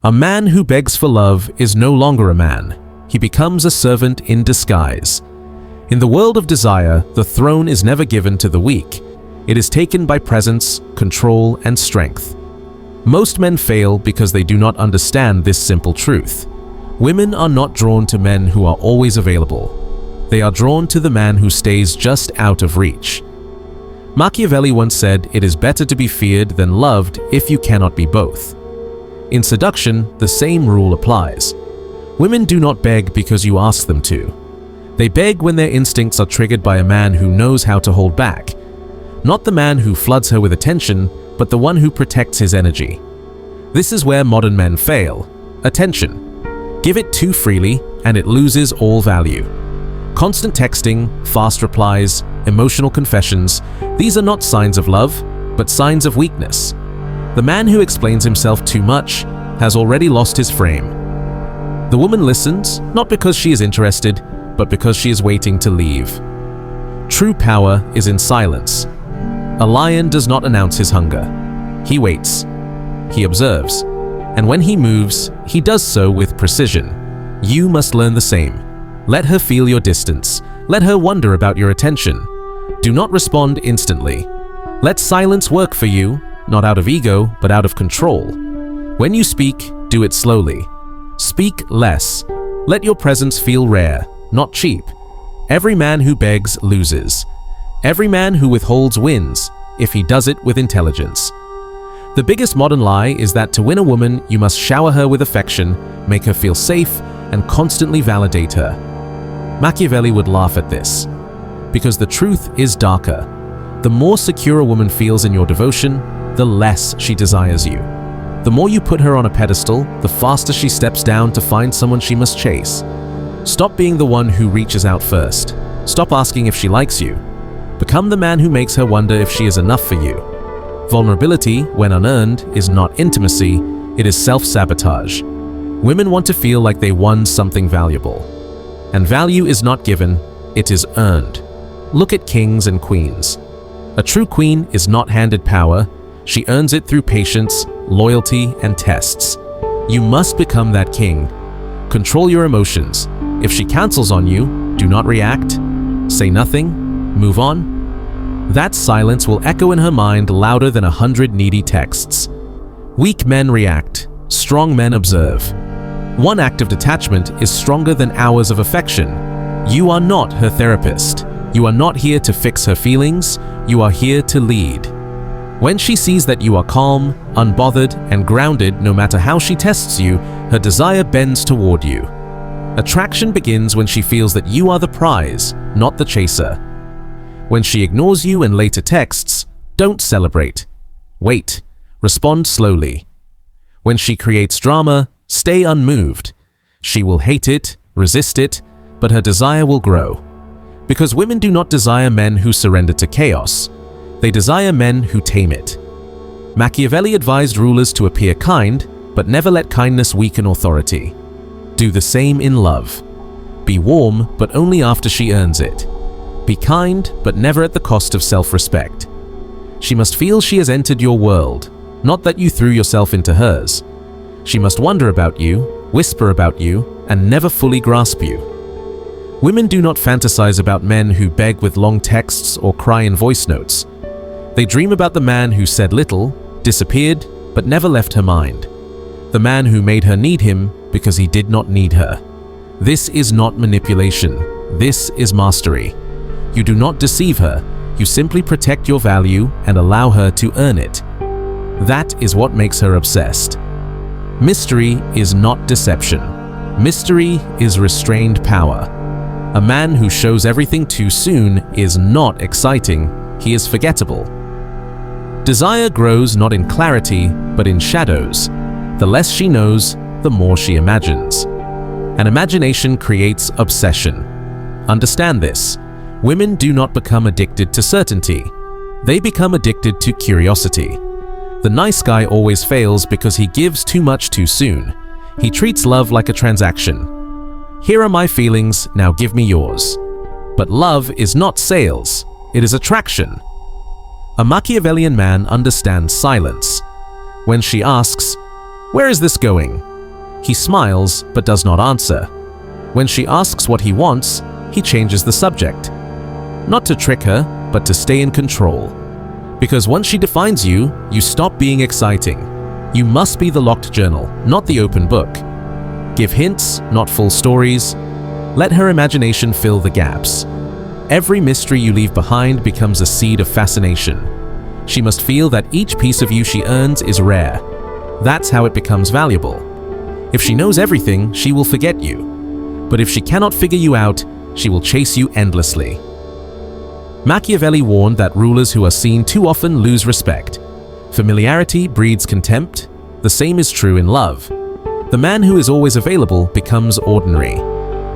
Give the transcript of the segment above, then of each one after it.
A man who begs for love is no longer a man. He becomes a servant in disguise. In the world of desire, the throne is never given to the weak. It is taken by presence, control, and strength. Most men fail because they do not understand this simple truth. Women are not drawn to men who are always available. They are drawn to the man who stays just out of reach. Machiavelli once said, "It is better to be feared than loved if you cannot be both." In seduction, the same rule applies. Women do not beg because you ask them to. They beg when their instincts are triggered by a man who knows how to hold back. Not the man who floods her with attention, but the one who protects his energy. This is where modern men fail. Attention. Give it too freely, and it loses all value. Constant texting, fast replies, emotional confessions, these are not signs of love, but signs of weakness. The man who explains himself too much has already lost his frame. The woman listens, not because she is interested, but because she is waiting to leave. True power is in silence. A lion does not announce his hunger. He waits. He observes. And when he moves, he does so with precision. You must learn the same. Let her feel your distance. Let her wonder about your attention. Do not respond instantly. Let silence work for you, not out of ego, but out of control. When you speak, do it slowly. Speak less. Let your presence feel rare, not cheap. Every man who begs loses. Every man who withholds wins, if he does it with intelligence. The biggest modern lie is that to win a woman, you must shower her with affection, make her feel safe, and constantly validate her. Machiavelli would laugh at this. Because the truth is darker. The more secure a woman feels in your devotion, the less she desires you. The more you put her on a pedestal, the faster she steps down to find someone she must chase. Stop being the one who reaches out first. Stop asking if she likes you. Become the man who makes her wonder if she is enough for you. Vulnerability, when unearned, is not intimacy, it is self-sabotage. Women want to feel like they won something valuable. And value is not given, it is earned. Look at kings and queens. A true queen is not handed power, she earns it through patience, loyalty, and tests. You must become that king. Control your emotions. If she cancels on you, do not react. Say nothing. Move on. That silence will echo in her mind louder than 100 needy texts. Weak men react. Strong men observe. One act of detachment is stronger than hours of affection. You are not her therapist. You are not here to fix her feelings. You are here to lead. When she sees that you are calm, unbothered, and grounded no matter how she tests you, her desire bends toward you. Attraction begins when she feels that you are the prize, not the chaser. When she ignores you and later texts, don't celebrate. Wait. Respond slowly. When she creates drama, stay unmoved. She will hate it, resist it, but her desire will grow. Because women do not desire men who surrender to chaos. They desire men who tame it. Machiavelli advised rulers to appear kind, but never let kindness weaken authority. Do the same in love. Be warm, but only after she earns it. Be kind, but never at the cost of self-respect. She must feel she has entered your world, not that you threw yourself into hers. She must wonder about you, whisper about you, and never fully grasp you. Women do not fantasize about men who beg with long texts or cry in voice notes. They dream about the man who said little, disappeared, but never left her mind. The man who made her need him because he did not need her. This is not manipulation. This is mastery. You do not deceive her. You simply protect your value and allow her to earn it. That is what makes her obsessed. Mystery is not deception. Mystery is restrained power. A man who shows everything too soon is not exciting. He is forgettable. Desire grows not in clarity, but in shadows. The less she knows, the more she imagines. And imagination creates obsession. Understand this. Women do not become addicted to certainty. They become addicted to curiosity. The nice guy always fails because he gives too much too soon. He treats love like a transaction. Here are my feelings, now give me yours. But love is not sales, it is attraction. A Machiavellian man understands silence. When she asks, "Where is this going?" He smiles but does not answer. When she asks what he wants, he changes the subject. Not to trick her, but to stay in control. Because once she defines you, you stop being exciting. You must be the locked journal, not the open book. Give hints, not full stories. Let her imagination fill the gaps. Every mystery you leave behind becomes a seed of fascination. She must feel that each piece of you she earns is rare. That's how it becomes valuable. If she knows everything, she will forget you. But if she cannot figure you out, she will chase you endlessly. Machiavelli warned that rulers who are seen too often lose respect. Familiarity breeds contempt. The same is true in love. The man who is always available becomes ordinary.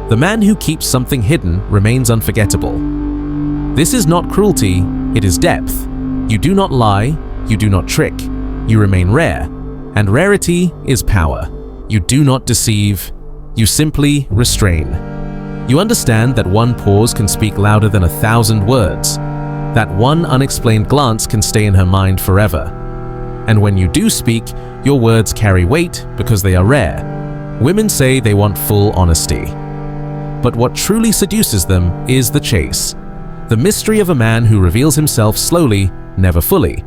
The man who keeps something hidden remains unforgettable. This is not cruelty, it is depth. You do not lie, you do not trick, you remain rare. And rarity is power. You do not deceive, you simply restrain. You understand that one pause can speak louder than 1,000 words, that one unexplained glance can stay in her mind forever. And when you do speak, your words carry weight because they are rare. Women say they want full honesty. But what truly seduces them is the chase. The mystery of a man who reveals himself slowly, never fully.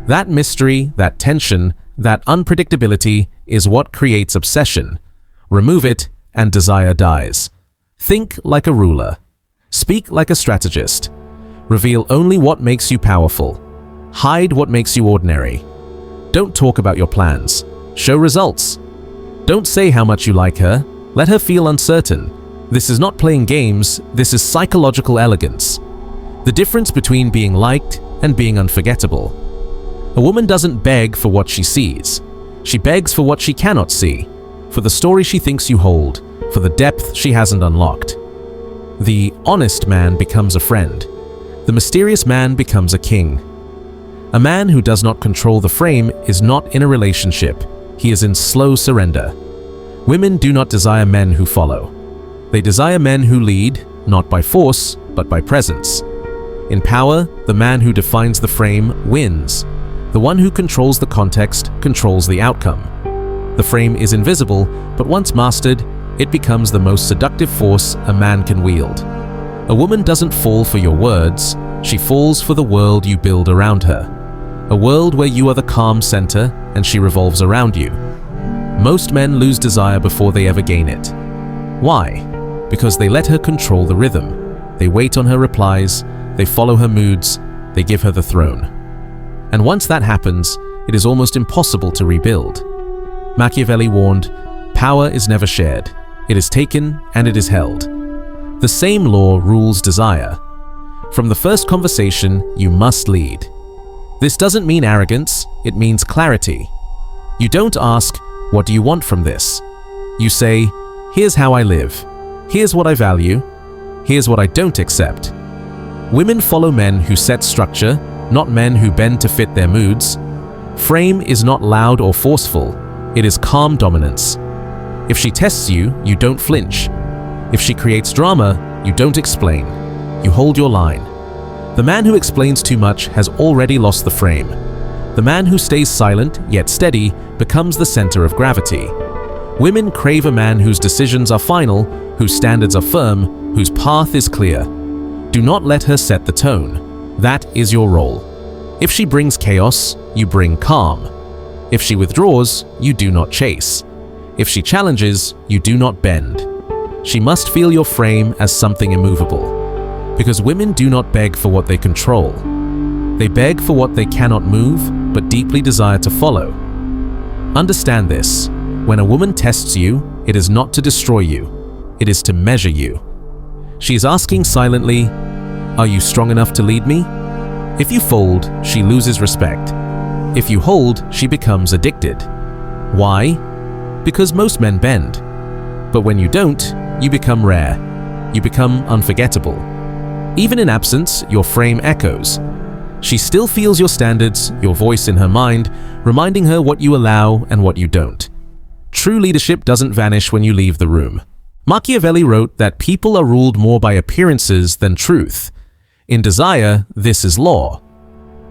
That mystery, that tension, that unpredictability is what creates obsession. Remove it and desire dies. Think like a ruler. Speak like a strategist. Reveal only what makes you powerful. Hide what makes you ordinary. Don't talk about your plans. Show results. Don't say how much you like her. Let her feel uncertain. This is not playing games, this is psychological elegance. The difference between being liked and being unforgettable. A woman doesn't beg for what she sees. She begs for what she cannot see, for the story she thinks you hold, for the depth she hasn't unlocked. The honest man becomes a friend. The mysterious man becomes a king. A man who does not control the frame is not in a relationship. He is in slow surrender. Women do not desire men who follow. They desire men who lead, not by force, but by presence. In power, the man who defines the frame wins. The one who controls the context controls the outcome. The frame is invisible, but once mastered, it becomes the most seductive force a man can wield. A woman doesn't fall for your words, she falls for the world you build around her. A world where you are the calm center and she revolves around you. Most men lose desire before they ever gain it. Why? Because they let her control the rhythm. They wait on her replies, they follow her moods, they give her the throne. And once that happens, it is almost impossible to rebuild. Machiavelli warned, power is never shared. It is taken and it is held. The same law rules desire. From the first conversation, you must lead. This doesn't mean arrogance, it means clarity. You don't ask, what do you want from this? You say, here's how I live. Here's what I value. Here's what I don't accept. Women follow men who set structure, not men who bend to fit their moods. Frame is not loud or forceful. It is calm dominance. If she tests you, you don't flinch. If she creates drama, you don't explain. You hold your line. The man who explains too much has already lost the frame. The man who stays silent, yet steady, becomes the center of gravity. Women crave a man whose decisions are final, whose standards are firm, whose path is clear. Do not let her set the tone. That is your role. If she brings chaos, you bring calm. If she withdraws, you do not chase. If she challenges, you do not bend. She must feel your frame as something immovable. Because women do not beg for what they control. They beg for what they cannot move, but deeply desire to follow. Understand this. When a woman tests you, it is not to destroy you. It is to measure you. She is asking silently, are you strong enough to lead me? If you fold, she loses respect. If you hold, she becomes addicted. Why? Because most men bend. But when you don't, you become rare. You become unforgettable. Even in absence, your frame echoes. She still feels your standards, your voice in her mind, reminding her what you allow and what you don't. True leadership doesn't vanish when you leave the room. Machiavelli wrote that people are ruled more by appearances than truth. In desire, this is law.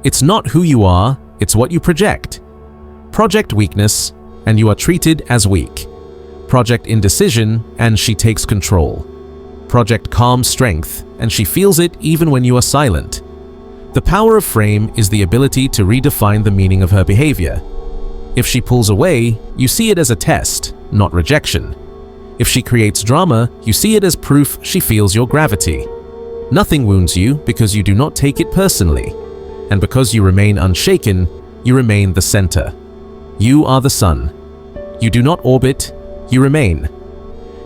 It's not who you are, it's what you project. Project weakness, and you are treated as weak. Project indecision, and she takes control. Project calm strength, and she feels it even when you are silent. The power of frame is the ability to redefine the meaning of her behavior. If she pulls away, you see it as a test, not rejection. If she creates drama, you see it as proof she feels your gravity. Nothing wounds you because you do not take it personally. And because you remain unshaken, you remain the center. You are the sun. You do not orbit, you remain.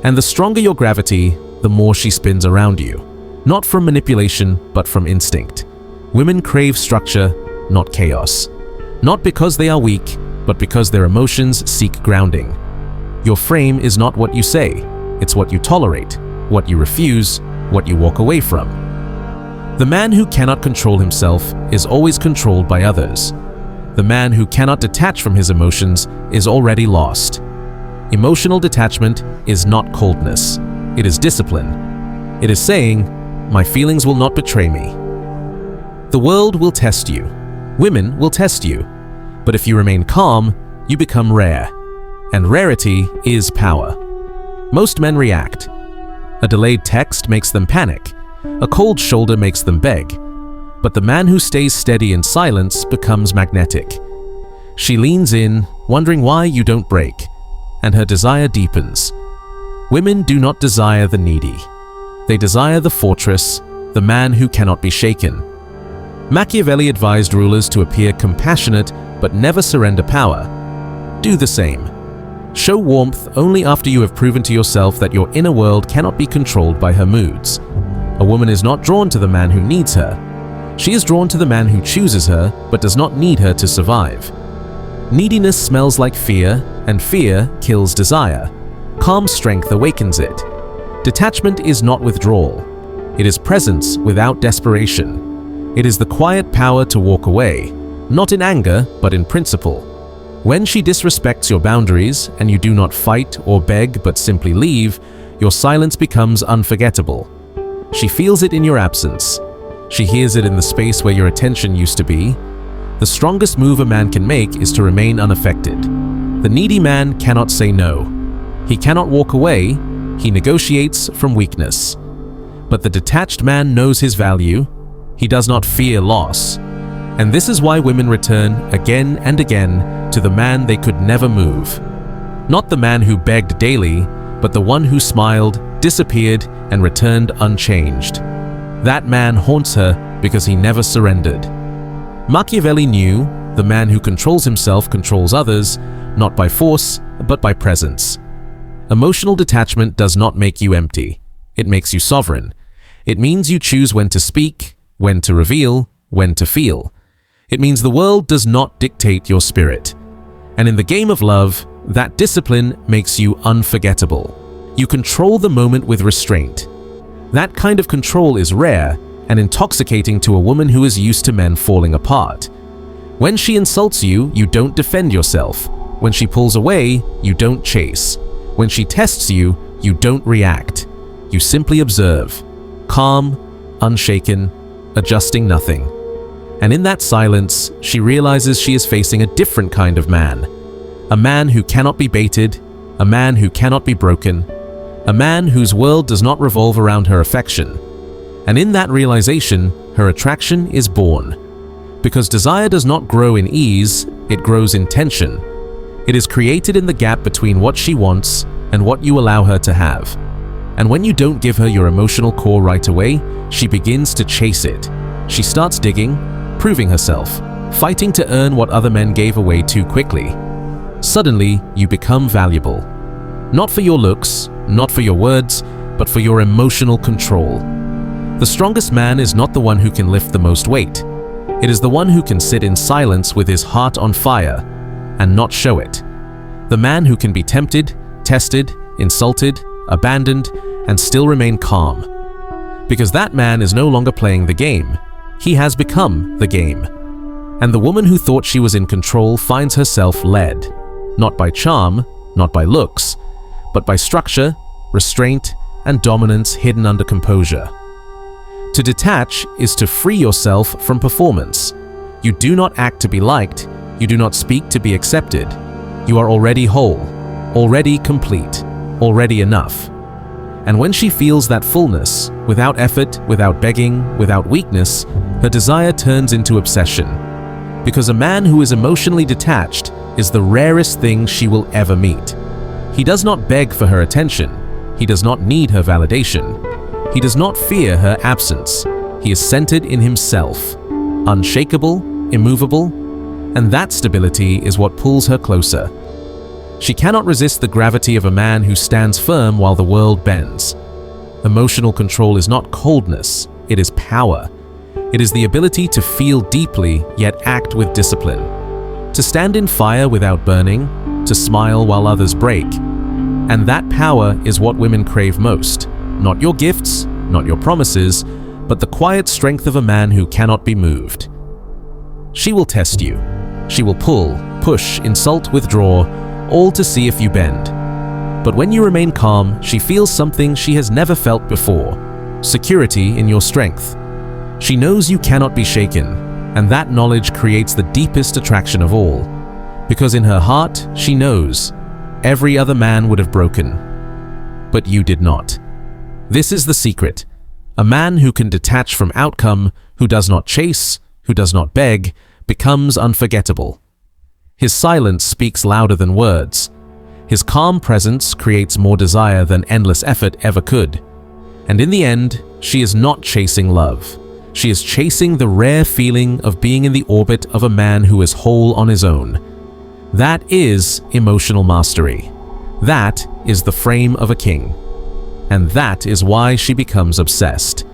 And the stronger your gravity, the more she spins around you. Not from manipulation, but from instinct. Women crave structure, not chaos. Not because they are weak, but because their emotions seek grounding. Your frame is not what you say, it's what you tolerate, what you refuse, what you walk away from. The man who cannot control himself is always controlled by others. The man who cannot detach from his emotions is already lost. Emotional detachment is not coldness, it is discipline. It is saying, my feelings will not betray me. The world will test you. Women will test you. But if you remain calm, you become rare. And rarity is power. Most men react. A delayed text makes them panic. A cold shoulder makes them beg. But the man who stays steady in silence becomes magnetic. She leans in, wondering why you don't break, and her desire deepens. Women do not desire the needy. They desire the fortress, the man who cannot be shaken. Machiavelli advised rulers to appear compassionate but never surrender power. Do the same. Show warmth only after you have proven to yourself that your inner world cannot be controlled by her moods. A woman is not drawn to the man who needs her. She is drawn to the man who chooses her but does not need her to survive. Neediness smells like fear, and fear kills desire. Calm strength awakens it. Detachment is not withdrawal. It is presence without desperation. It is the quiet power to walk away, not in anger, but in principle. When she disrespects your boundaries and you do not fight or beg but simply leave, your silence becomes unforgettable. She feels it in your absence. She hears it in the space where your attention used to be. The strongest move a man can make is to remain unaffected. The needy man cannot say no. He cannot walk away. He negotiates from weakness. But the detached man knows his value. He does not fear loss. And this is why women return again and again to the man they could never move. Not the man who begged daily, but the one who smiled, disappeared, and returned unchanged. That man haunts her because he never surrendered. Machiavelli knew the man who controls himself controls others, not by force, but by presence. Emotional detachment does not make you empty. It makes you sovereign. It means you choose when to speak, when to reveal, when to feel. It means the world does not dictate your spirit. And in the game of love, that discipline makes you unforgettable. You control the moment with restraint. That kind of control is rare and intoxicating to a woman who is used to men falling apart. When she insults you, you don't defend yourself. When she pulls away, you don't chase. When she tests you, you don't react. You simply observe, calm, unshaken, adjusting nothing. And in that silence, she realizes she is facing a different kind of man. A man who cannot be baited, a man who cannot be broken, a man whose world does not revolve around her affection. And in that realization, her attraction is born. Because desire does not grow in ease, it grows in tension. It is created in the gap between what she wants and what you allow her to have. And when you don't give her your emotional core right away, she begins to chase it. She starts digging, proving herself, fighting to earn what other men gave away too quickly. Suddenly, you become valuable. Not for your looks, not for your words, but for your emotional control. The strongest man is not the one who can lift the most weight. It is the one who can sit in silence with his heart on fire and not show it. The man who can be tempted, tested, insulted, abandoned, and still remain calm. Because that man is no longer playing the game. He has become the game. And the woman who thought she was in control finds herself led, not by charm, not by looks, but by structure, restraint, and dominance hidden under composure. To detach is to free yourself from performance. You do not act to be liked. You do not speak to be accepted. You are already whole, already complete. already enough. And when she feels that fullness, without effort, without begging, without weakness, her desire turns into obsession. Because a man who is emotionally detached is the rarest thing she will ever meet. He does not beg for her attention. He does not need her validation. He does not fear her absence. He is centered in himself, unshakable, immovable, and that stability is what pulls her closer. She cannot resist the gravity of a man who stands firm while the world bends. Emotional control is not coldness, it is power. It is the ability to feel deeply yet act with discipline. To stand in fire without burning, to smile while others break. And that power is what women crave most. Not your gifts, not your promises, but the quiet strength of a man who cannot be moved. She will test you. She will pull, push, insult, withdraw, all to see if you bend. But when you remain calm, she feels something she has never felt before: security in your strength. She knows you cannot be shaken, and that knowledge creates the deepest attraction of all. Because in her heart, she knows every other man would have broken, but you did not. This is the secret. A man who can detach from outcome, who does not chase, who does not beg, becomes unforgettable. His silence speaks louder than words. His calm presence creates more desire than endless effort ever could. And in the end, she is not chasing love. She is chasing the rare feeling of being in the orbit of a man who is whole on his own. That is emotional mastery. That is the frame of a king. And that is why she becomes obsessed.